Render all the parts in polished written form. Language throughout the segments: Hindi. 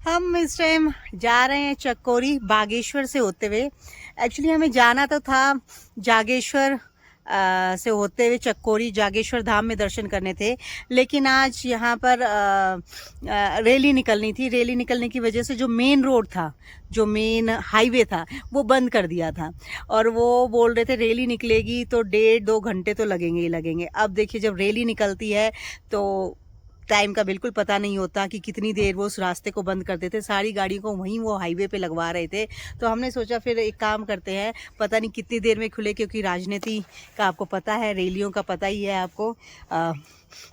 हम इस टाइम जा रहे हैं चकोरी बागेश्वर से होते हुए। एक्चुअली हमें जाना तो था जागेश्वर से होते हुए चकोरी जागेश्वर धाम में दर्शन करने थे, लेकिन आज यहाँ पर रैली निकलनी थी। रैली निकलने की वजह से जो मेन रोड था, जो मेन हाईवे था, वो बंद कर दिया था। और वो बोल रहे थे रैली निकलेगी तो 1.5-2 घंटे तो लगेंगे ही लगेंगे। अब देखिए, जब रैली निकलती है तो टाइम का बिल्कुल पता नहीं होता कि कितनी देर वो उस रास्ते को बंद कर देते। सारी गाड़ियों को वहीं वो हाईवे पे लगवा रहे थे। तो हमने सोचा फिर एक काम करते हैं, पता नहीं कितनी देर में खुले, क्योंकि राजनीति का आपको पता है, रैलियों का पता ही है आपको,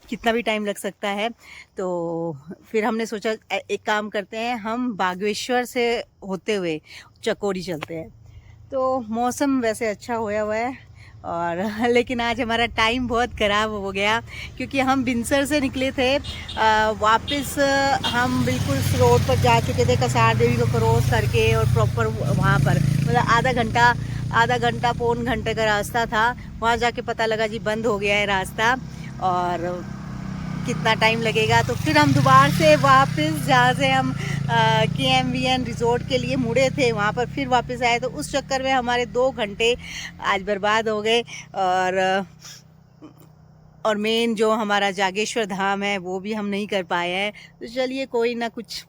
कितना भी टाइम लग सकता है। तो फिर हमने सोचा एक काम करते हैं, हम बागेश्वर से होते हुए चकोरी चलते हैं। तो मौसम वैसे अच्छा होया हुआ है और लेकिन आज हमारा टाइम बहुत ख़राब हो गया, क्योंकि हम बिनसर से निकले थे। वापस हम बिल्कुल उस रोड पर जा चुके थे, कसार देवी को क्रॉस करके, और प्रॉपर वहाँ पर मतलब आधा घंटा पौन घंटे का रास्ता था। वहाँ जाके पता लगा जी बंद हो गया है रास्ता, और कितना टाइम लगेगा। तो फिर हम दोबारा से वापस जहाँ से हम KMVN रिजॉर्ट के लिए मुड़े थे, वहाँ पर फिर वापस आए। तो उस चक्कर में हमारे 2 घंटे आज बर्बाद हो गए। और मेन जो हमारा जागेश्वर धाम है वो भी हम नहीं कर पाए हैं। तो चलिए, कोई ना कुछ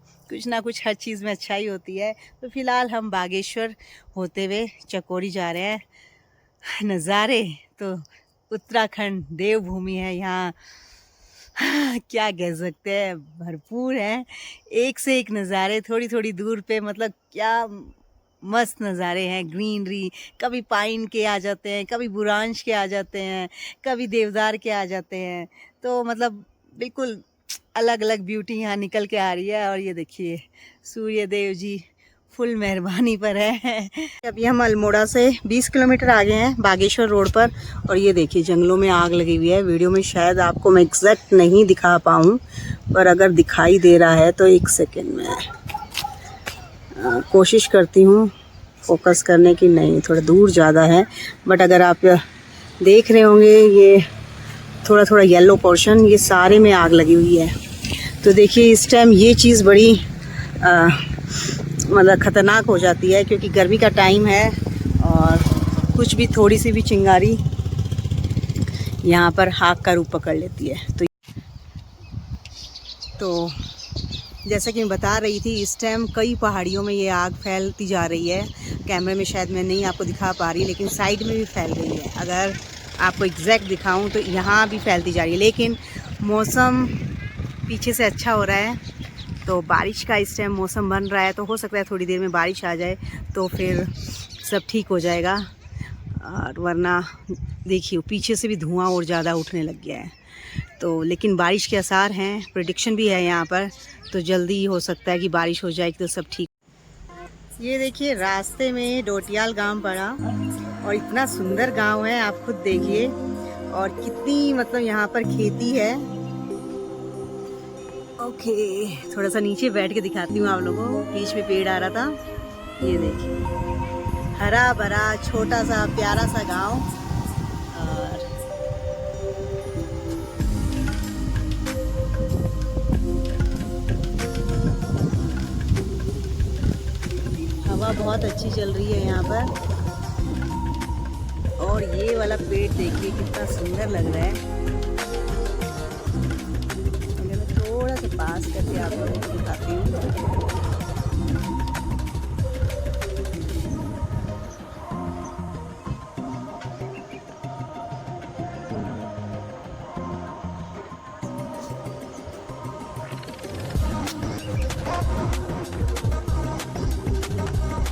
ना कुछ हर चीज़ में अच्छाई होती है। तो फिलहाल हम बागेश्वर होते हुए चकोरी जा रहे हैं। नज़ारे तो उत्तराखंड देवभूमि है, यहाँ क्या कह सकते हैं, भरपूर हैं। एक से एक नज़ारे, थोड़ी थोड़ी दूर पे, मतलब क्या मस्त नज़ारे हैं। ग्रीनरी, कभी पाइन के आ जाते हैं, कभी बुरांश के आ जाते हैं, कभी देवदार के आ जाते हैं। तो मतलब बिल्कुल अलग अलग ब्यूटी यहाँ निकल के आ रही है। और ये देखिए, सूर्य देव जी फुल मेहरबानी पर है। अभी हम अल्मोड़ा से 20 किलोमीटर आगे हैं बागेश्वर रोड पर, और ये देखिए जंगलों में आग लगी हुई है। वीडियो में शायद आपको मैं एग्जैक्ट नहीं दिखा पाऊँ, पर अगर दिखाई दे रहा है तो एक सेकेंड में कोशिश करती हूँ फोकस करने की। नहीं, थोड़ा दूर ज़्यादा है, बट अगर आप देख रहे होंगे ये थोड़ा थोड़ा येलो पोर्शन, ये सारे में आग लगी हुई है। तो देखिए, इस टाइम ये चीज़ बड़ी मतलब ख़तरनाक हो जाती है, क्योंकि गर्मी का टाइम है और कुछ भी, थोड़ी सी भी चिंगारी यहाँ पर आग का रूप पकड़ लेती है। तो जैसा कि मैं बता रही थी, इस टाइम कई पहाड़ियों में ये आग फैलती जा रही है। कैमरे में शायद मैं नहीं आपको दिखा पा रही, लेकिन साइड में भी फैल रही है। अगर आपको एग्जैक्ट दिखाऊं तो यहाँ भी फैलती जा रही है। लेकिन मौसम पीछे से अच्छा हो रहा है, तो बारिश का इस टाइम मौसम बन रहा है। तो हो सकता है थोड़ी देर में बारिश आ जाए, तो फिर सब ठीक हो जाएगा। और वरना देखिए, पीछे से भी धुआं और ज़्यादा उठने लग गया है। तो लेकिन बारिश के आसार हैं, प्रेडिक्शन भी है यहाँ पर, तो जल्दी ही हो सकता है कि बारिश हो जाएगी, तो सब ठीक। ये देखिए, रास्ते में डोटियाल गांव पड़ा, और इतना सुंदर गांव है, आप खुद देखिए। और कितनी मतलब यहाँ पर खेती है। ओके, थोड़ा सा नीचे बैठ के दिखाती हूँ आप लोगों को। बीच में पेड़ आ रहा था, ये देखिए, हरा भरा छोटा सा प्यारा सा गांव। और हवा बहुत अच्छी चल रही है यहाँ पर। और ये वाला पेड़ देखिए कितना सुंदर लग रहा है। मैं थोड़ा सा पास करके आप लोगों को दिखाती हूँ।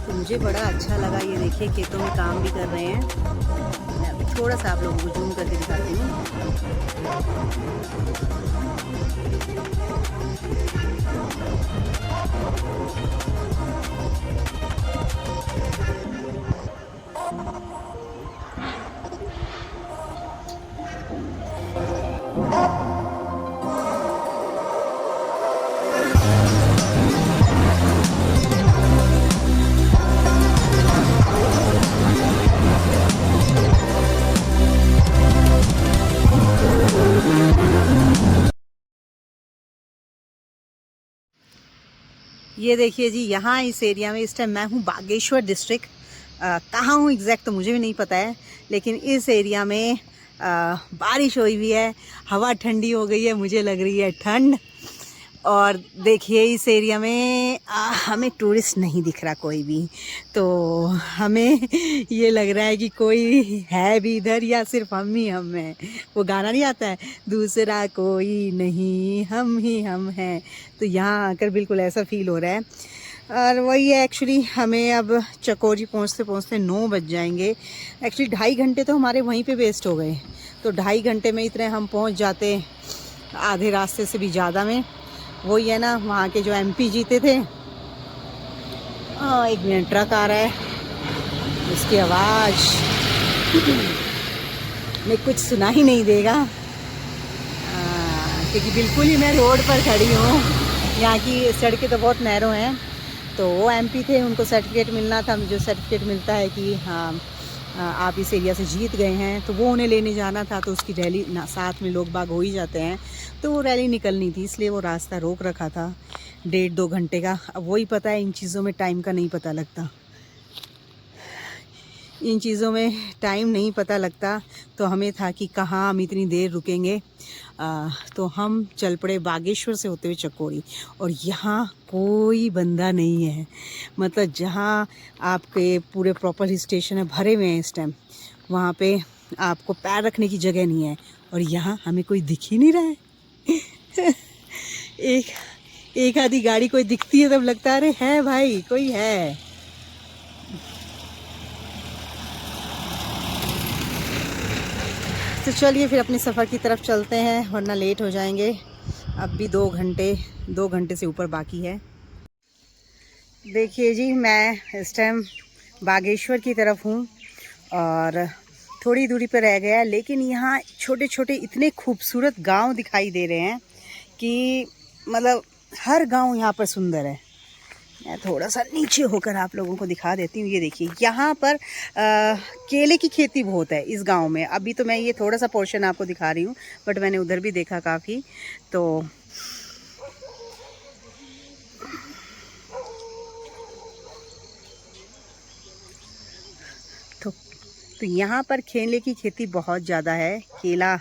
तो मुझे बड़ा अच्छा लगा। ये देखिए, खेतों में काम भी कर रहे हैं। मैं अभी थोड़ा सा आप लोगों को जूम करके दिखाती हूँ। ये देखिए जी, यहाँ इस एरिया में इस टाइम मैं हूँ बागेश्वर डिस्ट्रिक्ट। कहाँ हूँ एग्जैक्ट तो मुझे भी नहीं पता है, लेकिन इस एरिया में बारिश हुई हुई है, हवा ठंडी हो गई है, मुझे लग रही है ठंड। और देखिए इस एरिया में हमें टूरिस्ट नहीं दिख रहा कोई भी, तो हमें ये लग रहा है कि कोई है भी इधर या सिर्फ हम ही हम हैं। वो गाना नहीं आता है, दूसरा कोई नहीं हम ही हम हैं, तो यहाँ आकर बिल्कुल ऐसा फील हो रहा है। और वही है, एक्चुअली हमें अब चकोरी पहुँचते पहुँचते 9 बज जाएंगे। एक्चुअली 2.5 घंटे तो हमारे वहीं पे वेस्ट हो गए, तो 2.5 घंटे में इतने हम पहुँच जाते, आधे रास्ते से भी ज़्यादा में। वही है ना, वहाँ के जो MP जीते थे। 1 मिनट, ट्रक आ रहा है, उसकी आवाज़ में कुछ सुना ही नहीं देगा, क्योंकि बिल्कुल ही मैं रोड पर खड़ी हूँ। यहाँ की सड़कें तो बहुत नैरो हैं। तो वो MP थे, उनको सर्टिफिकेट मिलना था, जो सर्टिफिकेट मिलता है कि हाँ आप इस एरिया से जीत गए हैं, तो वो उन्हें लेने जाना था। तो उसकी रैली ना, साथ में लोग बाग हो ही जाते हैं, तो वो रैली निकलनी थी, इसलिए वो रास्ता रोक रखा था 1.5-2 घंटे का। अब वही पता है, इन चीज़ों में टाइम का नहीं पता लगता, इन चीज़ों में टाइम नहीं पता लगता। तो हमें था कि कहाँ हम इतनी देर रुकेंगे, तो हम चल पड़े बागेश्वर से होते हुए चकोरी। और यहाँ कोई बंदा नहीं है, मतलब जहाँ आपके पूरे प्रॉपर हिल स्टेशन है भरे हुए हैं इस टाइम, वहाँ पे आपको पैर रखने की जगह नहीं है। और यहाँ हमें कोई दिख ही नहीं रहा है। एक आधी गाड़ी कोई दिखती है तब लगता है अरे है भाई, कोई है। तो चलिए फिर अपने सफ़र की तरफ चलते हैं, वरना लेट हो जाएंगे। अब भी 2 घंटे से ऊपर बाकी है। देखिए जी, मैं इस टाइम बागेश्वर की तरफ हूँ और थोड़ी दूरी पर रह गया, लेकिन यहाँ छोटे छोटे इतने खूबसूरत गांव दिखाई दे रहे हैं कि मतलब हर गांव यहाँ पर सुंदर है। मैं थोड़ा सा नीचे होकर आप लोगों को दिखा देती हूँ। ये देखिए, यहाँ पर केले की खेती बहुत है इस गांव में। अभी तो मैं ये थोड़ा सा पोर्शन आपको दिखा रही हूँ, बट मैंने उधर भी देखा काफ़ी। तो यहाँ पर केले की खेती बहुत ज़्यादा है। केला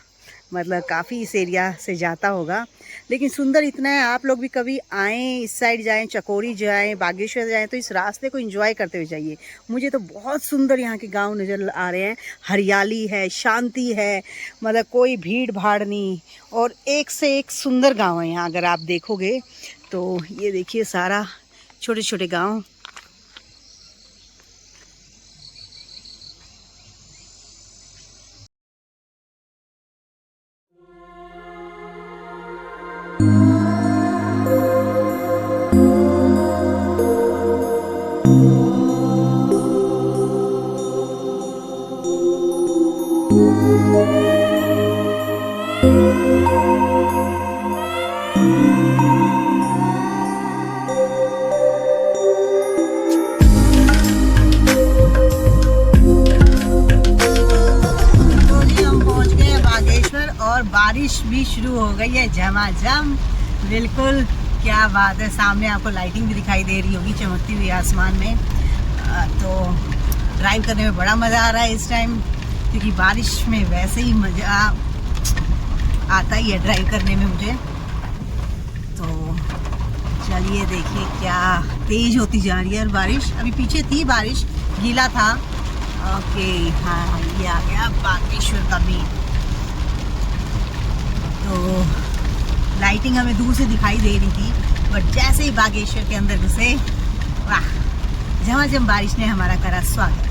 मतलब काफ़ी इस एरिया से जाता होगा, लेकिन सुंदर इतना है। आप लोग भी कभी आएँ, इस साइड जाएं, चकोरी जाएं, बागेश्वर जाएं, तो इस रास्ते को एंजॉय करते हुए जाइए। मुझे तो बहुत सुंदर यहाँ के गांव नज़र आ रहे हैं। हरियाली है, शांति है, मतलब कोई भीड़ भाड़ नहीं, और एक से एक सुंदर गाँव है यहाँ। अगर आप देखोगे तो ये देखिए, सारा छोटे छोटे गाँव। और बारिश भी शुरू हो गई है झमाझम, बिल्कुल क्या बात है। सामने आपको लाइटिंग भी दिखाई दे रही होगी चमकती हुई आसमान में। तो ड्राइव करने में बड़ा मज़ा आ रहा है इस टाइम, क्योंकि बारिश में वैसे ही मज़ा आता ही है ड्राइव करने में मुझे। तो चलिए देखिए, क्या तेज़ होती जा रही है बारिश। अभी पीछे थी बारिश, गीला था। ओके, हाँ ये आ गया बागेश्वर का मीट। तो लाइटिंग हमें दूर से दिखाई दे रही थी, बट जैसे ही बागेश्वर के अंदर घुसे, वाह, झमाझम बारिश ने हमारा करा स्वागत।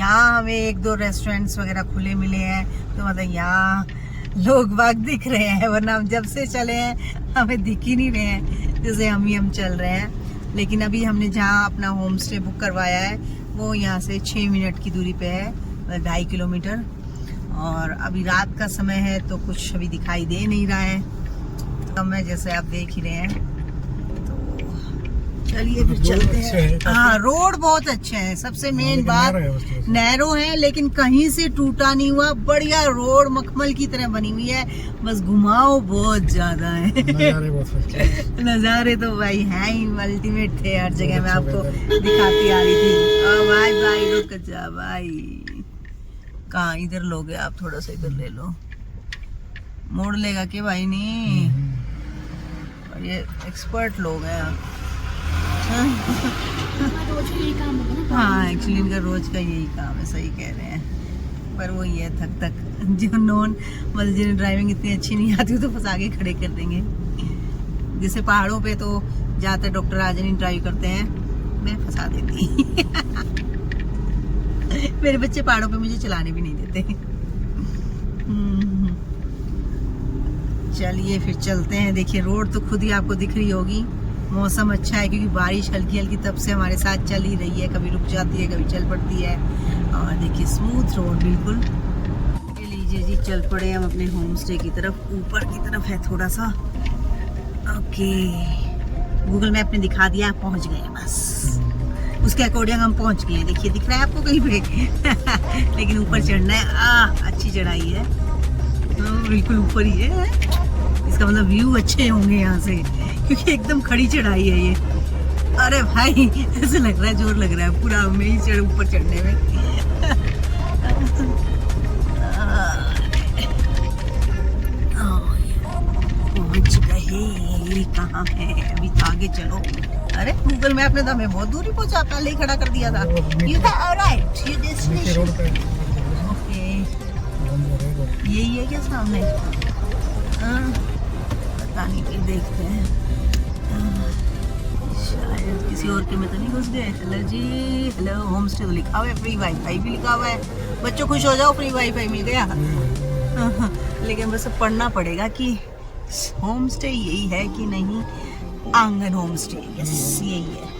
हमें 1-2 रेस्टोरेंट्स वगैरह खुले मिले हैं, तो मतलब यहाँ लोग बाग दिख रहे हैं, वरना हम जब से चले हैं हमें दिख ही नहीं रहे हैं, जैसे हम चल रहे हैं। लेकिन अभी हमने जहाँ अपना होम स्टे बुक करवाया है वो यहाँ से 6 मिनट की दूरी पे है, 2.5 किलोमीटर। और अभी रात का समय है तो कुछ अभी दिखाई दे नहीं रहा है, कम है जैसे आप देख ही रहे हैं। चलिए फिर चलते हैं। हाँ, रोड बहुत अच्छे हैं, सबसे मेन बात नैरो है लेकिन कहीं से टूटा नहीं हुआ, बढ़िया रोड मखमल की तरह बनी हुई है, बस घुमाओ बहुत ज्यादा है। नज़ारे तो भाई हैं ही, अल्टीमेट थे हर जगह। मैं आपको दिखाती आ रही थी। भाई भाई रुक जा भाई, कहाँ इधर लोगे आप, थोड़ा सा इधर ले लो, मोड़ लेगा के भाई नहीं, और ये एक्सपर्ट लोग हैं। हाँ एक्चुअली इनका रोज का यही काम है, सही कह रहे हैं। पर वो ये थक थक जो नॉन मतलब जिन्हें ड्राइविंग इतनी अच्छी नहीं आती तो फंसा के खड़े कर देंगे। जैसे पहाड़ों पे तो जाते डॉक्टर राजनी ड्राइव करते हैं, मैं फंसा देती। मेरे बच्चे पहाड़ों पे मुझे चलाने भी नहीं देते। चलिए फिर चलते हैं। देखिए रोड तो खुद ही आपको दिख रही होगी। मौसम अच्छा है क्योंकि बारिश हल्की हल्की तब से हमारे साथ चल ही रही है, कभी रुक जाती है कभी चल पड़ती है। और देखिए स्मूथ रोड बिल्कुल। ये लीजिए जी, चल पड़े हम अपने होम स्टे की तरफ, ऊपर की तरफ है थोड़ा सा। ओके, गूगल मैप ने दिखा दिया, पहुंच गए बस, उसके अकॉर्डिंग हम पहुंच गए। देखिए दिख रहा है आपको कहीं पे। लेकिन ऊपर चढ़ना है, अच्छी चढ़ाई है, बिल्कुल ऊपर ही है। इसका मतलब व्यू अच्छे होंगे यहाँ से क्योंकि एकदम खड़ी चढ़ाई है ये। अरे भाई ऐसे लग रहा है जोर लग रहा है पूरा में ही ऊपर चढ़ने में। पहुंच गए, कहाँ है अभी, आगे चलो। अरे गूगल मैप ने तो हमें बहुत दूरी पहुंचा, पहले ही खड़ा कर दिया था। ये था ऑलराइट, ये डेस्टिनेशन। ओके, यही है क्या सामने? पता नहीं, फिर देखते हैं। शायद किसी और के में तो नहीं घुस गए। हेलो जी, हेलो। होम स्टे तो लिखा हुआ है, फ्री वाईफाई भी लिखा हुआ है। बच्चों खुश हो जाओ, फ्री वाईफाई मिल गया। लेकिन बस पढ़ना पड़ेगा कि होम स्टे यही है कि नहीं। आंगन होम स्टे, यस यही है।